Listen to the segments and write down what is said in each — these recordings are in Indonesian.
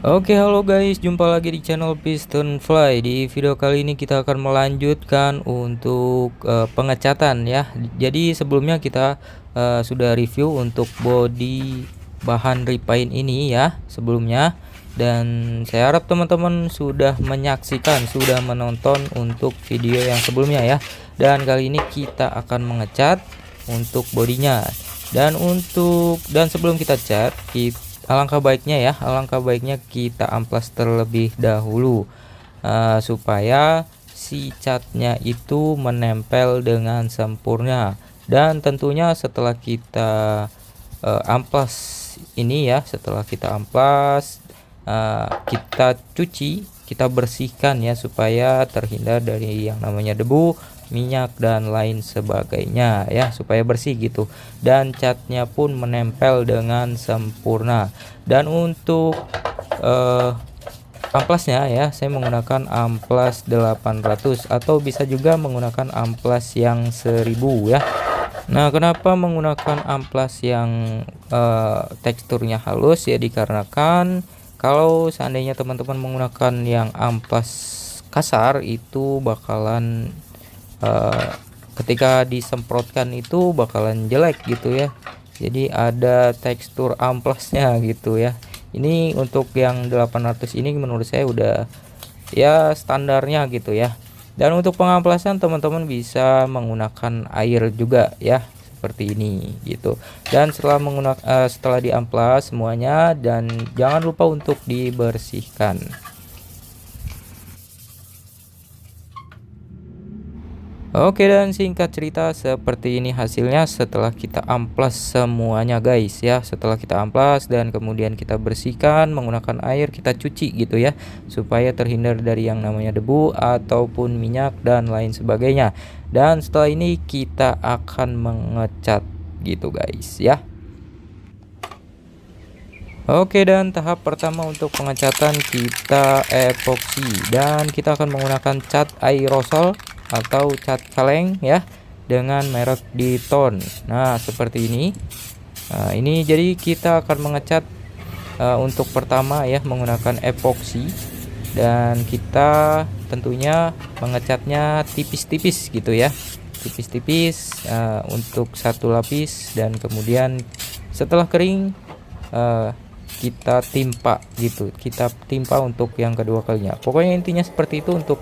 Oke, halo guys, jumpa lagi di channel Piston Fly. Di video kali ini kita akan melanjutkan untuk pengecatan ya. Jadi sebelumnya kita sudah review untuk body bahan repaint ini ya sebelumnya, dan saya harap teman-teman sudah menyaksikan, sudah menonton untuk video yang sebelumnya ya. Dan kali ini kita akan mengecat untuk bodinya. Dan sebelum kita cat, alangkah baiknya kita amplas terlebih dahulu, supaya si catnya itu menempel dengan sempurna. Dan tentunya setelah kita amplas ini ya, kita cuci, kita bersihkan ya, supaya terhindar dari yang namanya debu, minyak dan lain sebagainya ya, supaya bersih gitu, dan catnya pun menempel dengan sempurna. Dan untuk amplasnya ya, saya menggunakan amplas 800 atau bisa juga menggunakan amplas yang 1000 ya. Nah, kenapa menggunakan amplas yang teksturnya halus ya, dikarenakan kalau seandainya teman-teman menggunakan yang amplas kasar itu bakalan ketika disemprotkan itu bakalan jelek gitu ya. Jadi ada tekstur amplasnya gitu ya. Ini untuk yang 800 ini menurut saya udah ya standarnya gitu ya. Dan untuk pengamplasan teman-teman bisa menggunakan air juga ya, seperti ini gitu. Dan setelah diamplas semuanya, dan jangan lupa untuk dibersihkan. Oke, dan singkat cerita seperti ini hasilnya setelah kita amplas semuanya guys ya. Setelah kita amplas dan kemudian kita bersihkan menggunakan air, kita cuci gitu ya, supaya terhindar dari yang namanya debu ataupun minyak dan lain sebagainya. Dan setelah ini kita akan mengecat gitu guys ya. Oke, dan tahap pertama untuk pengecatan kita epoksi, dan kita akan menggunakan cat aerosol atau cat kaleng ya, dengan merek Diton. Nah, seperti ini. Nah, ini jadi kita akan mengecat untuk pertama ya menggunakan epoksi, dan kita tentunya mengecatnya tipis-tipis gitu ya. Tipis-tipis untuk satu lapis, dan kemudian setelah kering kita timpa gitu. Kita timpa untuk yang kedua kalinya. Pokoknya intinya seperti itu untuk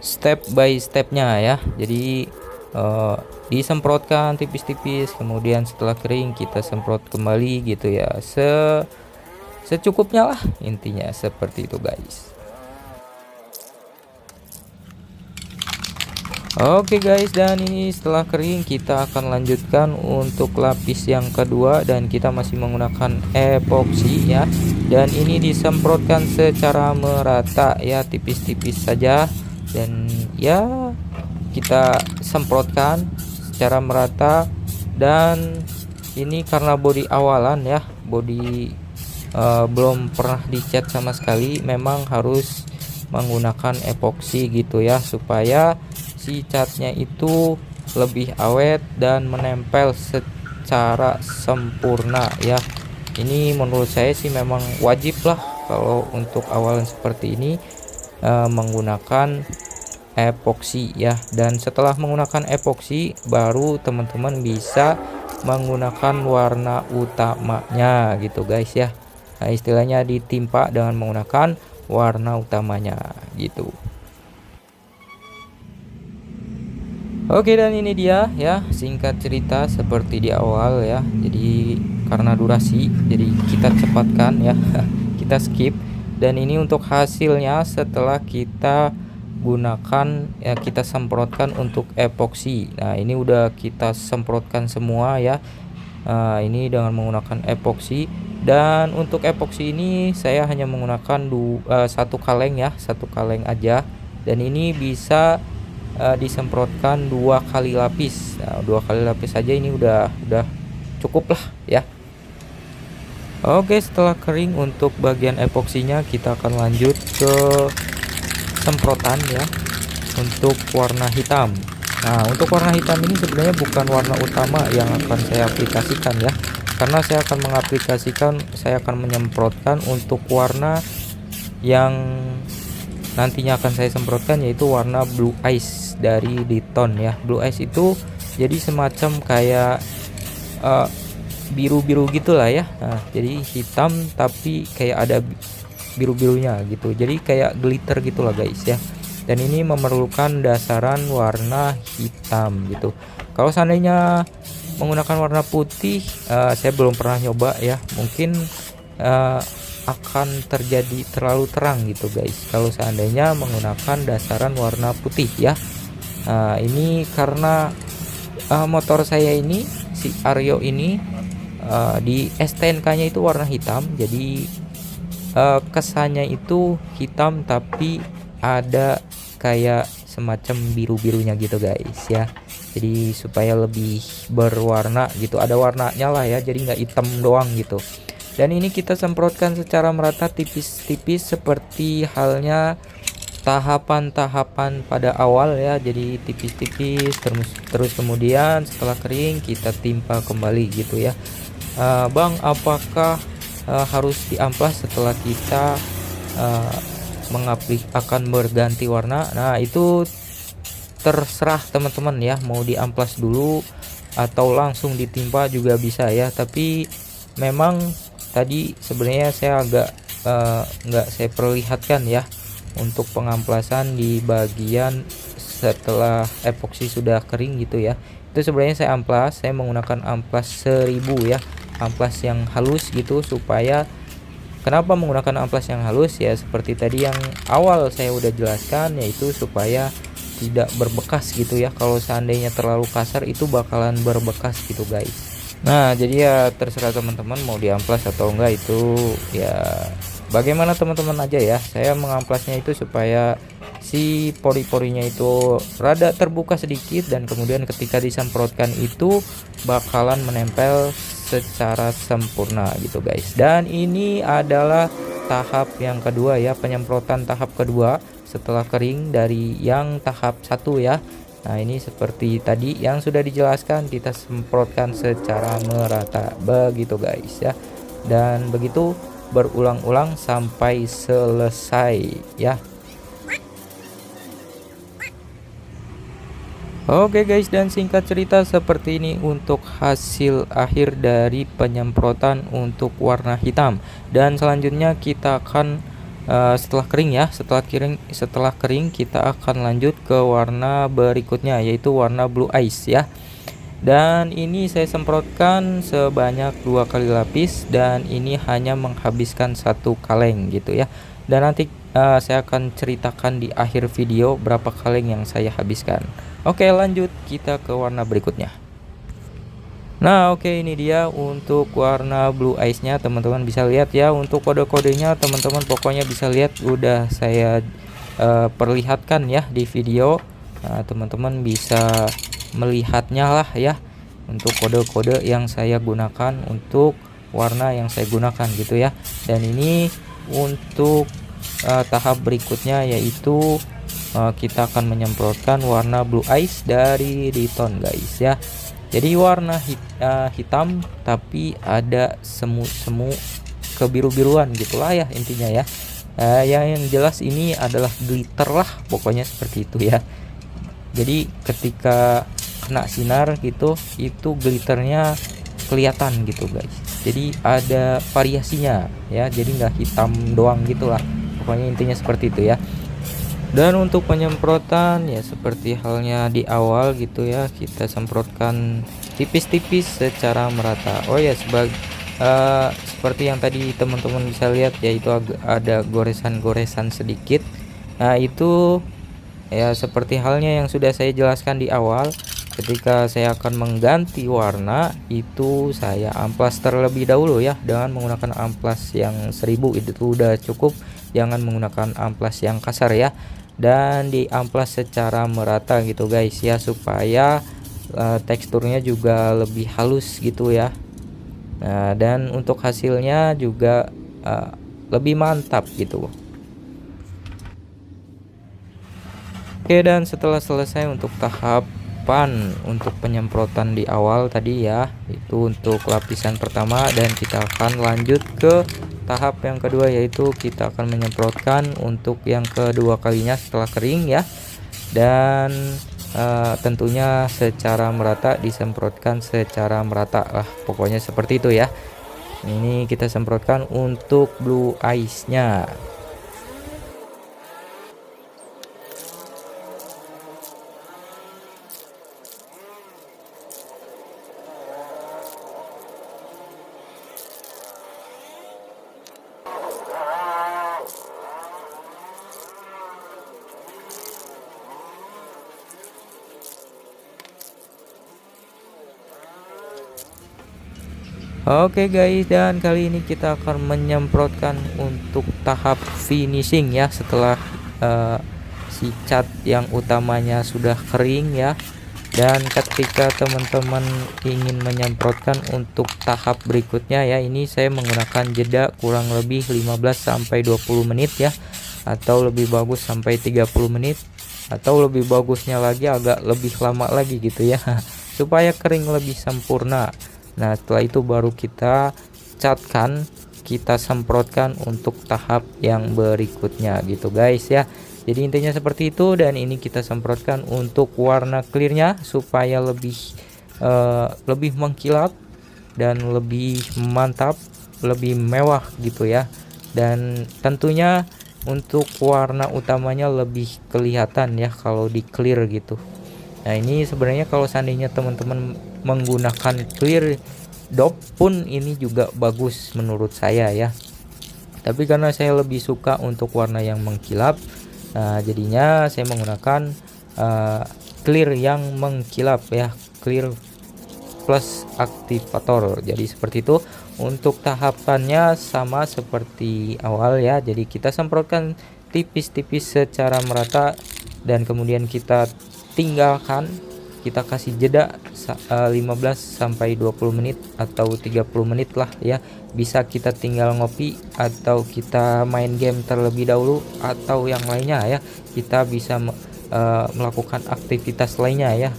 step by stepnya ya. Jadi disemprotkan tipis-tipis, kemudian setelah kering kita semprot kembali gitu ya, secukupnya lah, intinya seperti itu guys. Oke guys, dan ini setelah kering kita akan lanjutkan untuk lapis yang kedua, dan kita masih menggunakan epoksi ya. Dan ini disemprotkan secara merata ya, tipis-tipis saja, dan ya kita semprotkan secara merata. Dan ini karena body awalan ya, body belum pernah dicat sama sekali, memang harus menggunakan epoksi gitu ya, supaya si catnya itu lebih awet dan menempel secara sempurna ya. Ini menurut saya sih memang wajib lah kalau untuk awalan seperti ini menggunakan epoksi ya. Dan setelah menggunakan epoksi baru teman-teman bisa menggunakan warna utamanya gitu guys ya. Nah, istilahnya ditimpa dengan menggunakan warna utamanya gitu. Oke, dan ini dia ya, singkat cerita seperti di awal ya. Jadi karena durasi jadi kita cepatkan ya, kita skip. Dan ini untuk hasilnya setelah kita gunakan ya, kita semprotkan untuk epoksi. Nah, ini udah kita semprotkan semua ya. Ini dengan menggunakan epoksi. Dan untuk epoksi ini saya hanya menggunakan satu kaleng ya, satu kaleng aja. Dan ini bisa disemprotkan 2 kali lapis. Nah, 2 kali lapis saja ini udah cukup lah ya. Oke, setelah kering untuk bagian epoksinya kita akan lanjut ke semprotan ya untuk warna hitam. Nah, untuk warna hitam ini sebenarnya bukan warna utama yang akan saya aplikasikan ya. karena saya akan saya akan menyemprotkan untuk warna yang nantinya akan saya semprotkan, yaitu warna Blue Ice dari Diton ya. Blue Ice itu jadi semacam kayak biru-biru gitulah ya. Nah, jadi hitam tapi kayak ada biru-birunya gitu, jadi kayak glitter gitulah guys ya. Dan ini memerlukan dasaran warna hitam gitu. Kalau seandainya menggunakan warna putih, saya belum pernah nyoba ya, mungkin akan terjadi terlalu terang gitu guys kalau seandainya menggunakan dasaran warna putih ya. Ini karena motor saya ini, si Aryo ini, di STNK-nya itu warna hitam, jadi kesannya itu hitam tapi ada kayak semacam biru-birunya gitu guys ya. Jadi supaya lebih berwarna gitu, ada warnanya lah ya, jadi nggak hitam doang gitu. Dan ini kita semprotkan secara merata tipis-tipis seperti halnya tahapan-tahapan pada awal ya. Jadi tipis-tipis terus kemudian setelah kering kita timpa kembali gitu ya. Bang, apakah harus diamplas setelah kita akan berganti warna? Nah, itu terserah teman-teman ya, mau diamplas dulu atau langsung ditimpa juga bisa ya. Tapi memang tadi sebenarnya saya agak nggak saya perlihatkan ya untuk pengamplasan di bagian setelah epoksi sudah kering gitu ya. Itu sebenarnya saya amplas, saya menggunakan amplas 1000 ya, amplas yang halus gitu. Supaya kenapa menggunakan amplas yang halus ya, seperti tadi yang awal saya udah jelaskan, yaitu supaya tidak berbekas gitu ya. Kalau seandainya terlalu kasar itu bakalan berbekas gitu guys. Nah, jadi ya terserah teman-teman mau diamplas atau enggak, itu ya bagaimana teman-teman aja ya. Saya mengamplasnya itu supaya si pori-porinya itu rada terbuka sedikit, dan kemudian ketika disemprotkan itu bakalan menempel secara sempurna gitu guys. Dan ini adalah tahap yang kedua ya, penyemprotan tahap kedua setelah kering dari yang tahap 1 ya. Nah, ini seperti tadi yang sudah dijelaskan, kita semprotkan secara merata begitu guys ya. Dan begitu berulang-ulang sampai selesai ya. Oke guys, dan singkat cerita seperti ini untuk hasil akhir dari penyemprotan untuk warna hitam. Dan selanjutnya kita akan setelah kering ya, setelah kering kita akan lanjut ke warna berikutnya, yaitu warna Blue Ice ya. Dan ini saya semprotkan sebanyak 2 kali lapis, dan ini hanya menghabiskan 1 kaleng gitu ya. Dan nanti saya akan ceritakan di akhir video berapa kaleng yang saya habiskan. Oke, lanjut kita ke warna berikutnya. Nah, oke, ini dia untuk warna Blue Ice nya, teman-teman bisa lihat ya. Untuk kode-kodenya teman-teman pokoknya bisa lihat, udah saya perlihatkan ya di video. Nah, teman-teman bisa melihatnya lah ya, untuk kode-kode yang saya gunakan untuk warna yang saya gunakan gitu ya. Dan ini untuk tahap berikutnya, yaitu kita akan menyemprotkan warna Blue Ice dari Diton guys ya. Jadi warna hitam tapi ada semu-semu kebiru-biruan gitulah ya intinya ya. Yang jelas ini adalah glitter lah, pokoknya seperti itu ya. Jadi ketika kena sinar gitu, itu glitternya kelihatan gitu guys. Jadi ada variasinya ya, jadi nggak hitam doang gitulah, pokoknya intinya seperti itu ya. Dan untuk penyemprotan ya seperti halnya di awal gitu ya, kita semprotkan tipis-tipis secara merata. Oh ya, seperti yang tadi teman-teman bisa lihat, yaitu ada goresan-goresan sedikit. Nah, itu ya seperti halnya yang sudah saya jelaskan di awal. Ketika saya akan mengganti warna, itu saya amplas terlebih dahulu ya, dengan menggunakan amplas yang 1000 itu udah cukup. Jangan menggunakan amplas yang kasar ya. Dan diamplas secara merata gitu guys ya, supaya teksturnya juga lebih halus gitu ya. Nah, dan untuk hasilnya juga lebih mantap gitu. Oke, dan setelah selesai untuk tahap tahapan untuk penyemprotan di awal tadi ya, itu untuk lapisan pertama, dan kita akan lanjut ke tahap yang kedua, yaitu kita akan menyemprotkan untuk yang kedua kalinya setelah kering ya. Dan tentunya secara merata, disemprotkan secara merata lah, pokoknya seperti itu ya. Ini kita semprotkan untuk blue ice-nya. Oke guys, dan kali ini kita akan menyemprotkan untuk tahap finishing ya, setelah si cat yang utamanya sudah kering ya. Dan ketika teman-teman ingin menyemprotkan untuk tahap berikutnya ya, ini saya menggunakan jeda kurang lebih 15-20 menit ya, atau lebih bagus sampai 30 menit, atau lebih bagusnya lagi agak lebih lama lagi gitu ya supaya kering lebih sempurna. Nah, setelah itu baru kita catkan, kita semprotkan untuk tahap yang berikutnya gitu guys ya. Jadi intinya seperti itu, dan ini kita semprotkan untuk warna clearnya supaya lebih mengkilap dan lebih mantap, lebih mewah gitu ya. Dan tentunya untuk warna utamanya lebih kelihatan ya kalau di clear gitu. Nah, ini sebenarnya kalau seandainya teman-teman menggunakan clear dop pun ini juga bagus menurut saya ya. Tapi karena saya lebih suka untuk warna yang mengkilap, nah jadinya saya menggunakan clear yang mengkilap ya, clear plus aktivator. Jadi seperti itu. Untuk tahapannya sama seperti awal ya. Jadi kita semprotkan tipis-tipis secara merata, dan kemudian kita tinggalkan, kita kasih jeda 15-20 menit atau 30 menit lah ya. Bisa kita tinggal ngopi, atau kita main game terlebih dahulu, atau yang lainnya ya. Kita bisa melakukan aktivitas lainnya ya,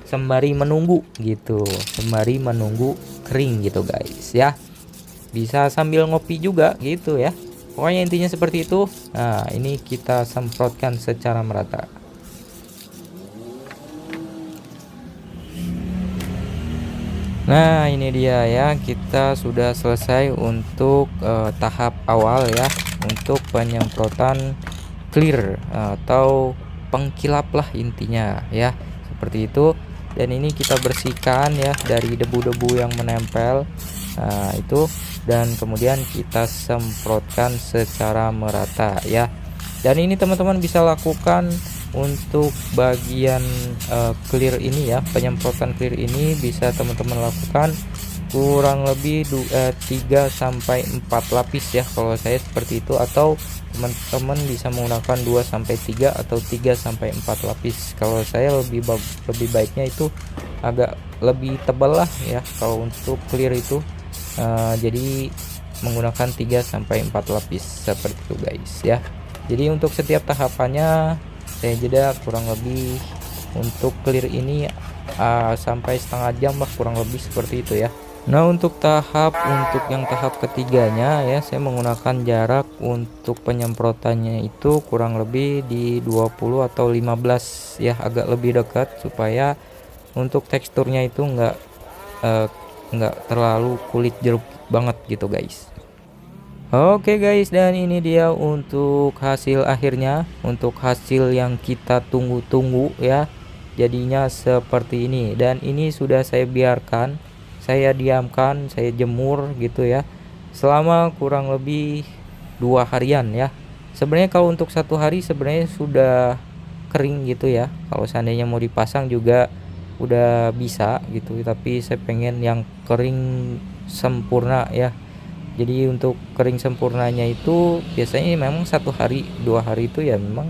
sembari menunggu gitu, sembari menunggu kering gitu guys ya. Bisa sambil ngopi juga gitu ya, pokoknya intinya seperti itu. Nah, ini kita semprotkan secara merata. Nah, ini dia ya, kita sudah selesai untuk tahap awal ya, untuk penyemprotan clear atau pengkilap lah intinya ya, seperti itu. Dan ini kita bersihkan ya dari debu-debu yang menempel, nah itu, dan kemudian kita semprotkan secara merata ya. Dan ini teman-teman bisa lakukan untuk bagian clear ini ya, penyemprotan clear ini bisa teman-teman lakukan kurang lebih 3-4 lapis ya, kalau saya seperti itu. Atau teman-teman bisa menggunakan 2-3 atau 3-4 lapis. Kalau saya lebih baiknya itu agak lebih tebal lah ya kalau untuk clear itu. Jadi menggunakan 3-4 lapis seperti itu guys ya. Jadi untuk setiap tahapannya saya jeda kurang lebih untuk clear ini sampai setengah jam lah, kurang lebih seperti itu ya. Nah, untuk yang tahap ketiganya ya, saya menggunakan jarak untuk penyemprotannya itu kurang lebih di 20 atau 15 ya, agak lebih dekat supaya untuk teksturnya itu enggak terlalu kulit jeruk banget gitu guys. Oke guys, dan ini dia untuk hasil akhirnya, untuk hasil yang kita tunggu-tunggu ya. Jadinya seperti ini, dan ini sudah saya biarkan, saya diamkan, saya jemur gitu ya, selama kurang lebih 2 harian ya. Sebenarnya kalau untuk 1 hari sebenarnya sudah kering gitu ya, kalau seandainya mau dipasang juga udah bisa gitu, tapi saya pengen yang kering sempurna ya. Jadi untuk kering sempurnanya itu biasanya memang 1 hari 2 hari itu ya memang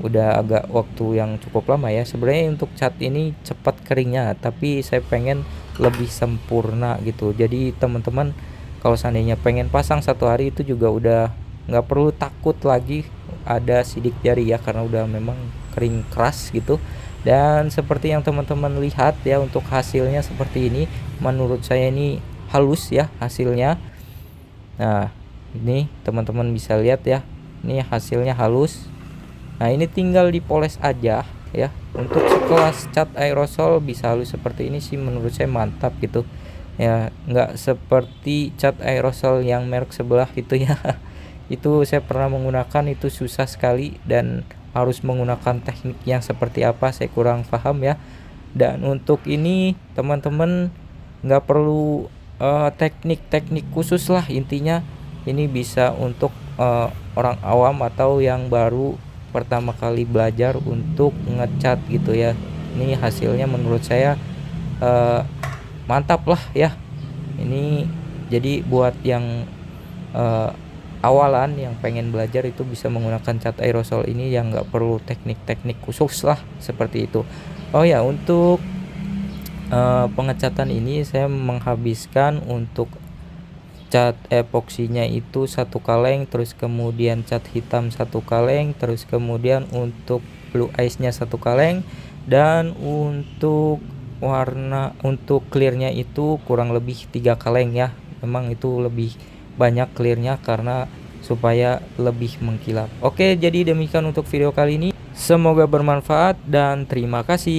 udah agak waktu yang cukup lama ya. Sebenarnya untuk cat ini cepat keringnya, tapi saya pengen lebih sempurna gitu. Jadi teman-teman kalau seandainya pengen pasang 1 hari itu juga udah nggak perlu takut lagi ada sidik jari ya, karena udah memang kering keras gitu. Dan seperti yang teman-teman lihat ya, untuk hasilnya seperti ini. Menurut saya ini halus ya hasilnya. Nah, ini teman-teman bisa lihat ya, ini hasilnya halus. Nah, ini tinggal dipoles aja ya. Untuk sekelas cat aerosol bisa halus seperti ini sih menurut saya mantap gitu ya, nggak seperti cat aerosol yang merek sebelah itu ya. Itu saya pernah menggunakan, itu susah sekali dan harus menggunakan teknik yang seperti apa saya kurang paham ya. Dan untuk ini teman-teman nggak perlu teknik-teknik khusus lah, intinya ini bisa untuk orang awam atau yang baru pertama kali belajar untuk ngecat gitu ya. Ini hasilnya menurut saya mantap lah ya. Ini jadi buat yang awalan yang pengen belajar itu bisa menggunakan cat aerosol ini yang nggak perlu teknik-teknik khusus lah seperti itu. Oh ya, untuk pengecatan ini saya menghabiskan untuk cat epoksinya itu 1 kaleng, terus kemudian cat hitam 1 kaleng, terus kemudian untuk blue ice-nya 1 kaleng, dan untuk warna untuk clearnya itu kurang lebih 3 kaleng ya. Memang itu lebih banyak clearnya karena supaya lebih mengkilap. Oke, jadi demikian untuk video kali ini, semoga bermanfaat dan terima kasih.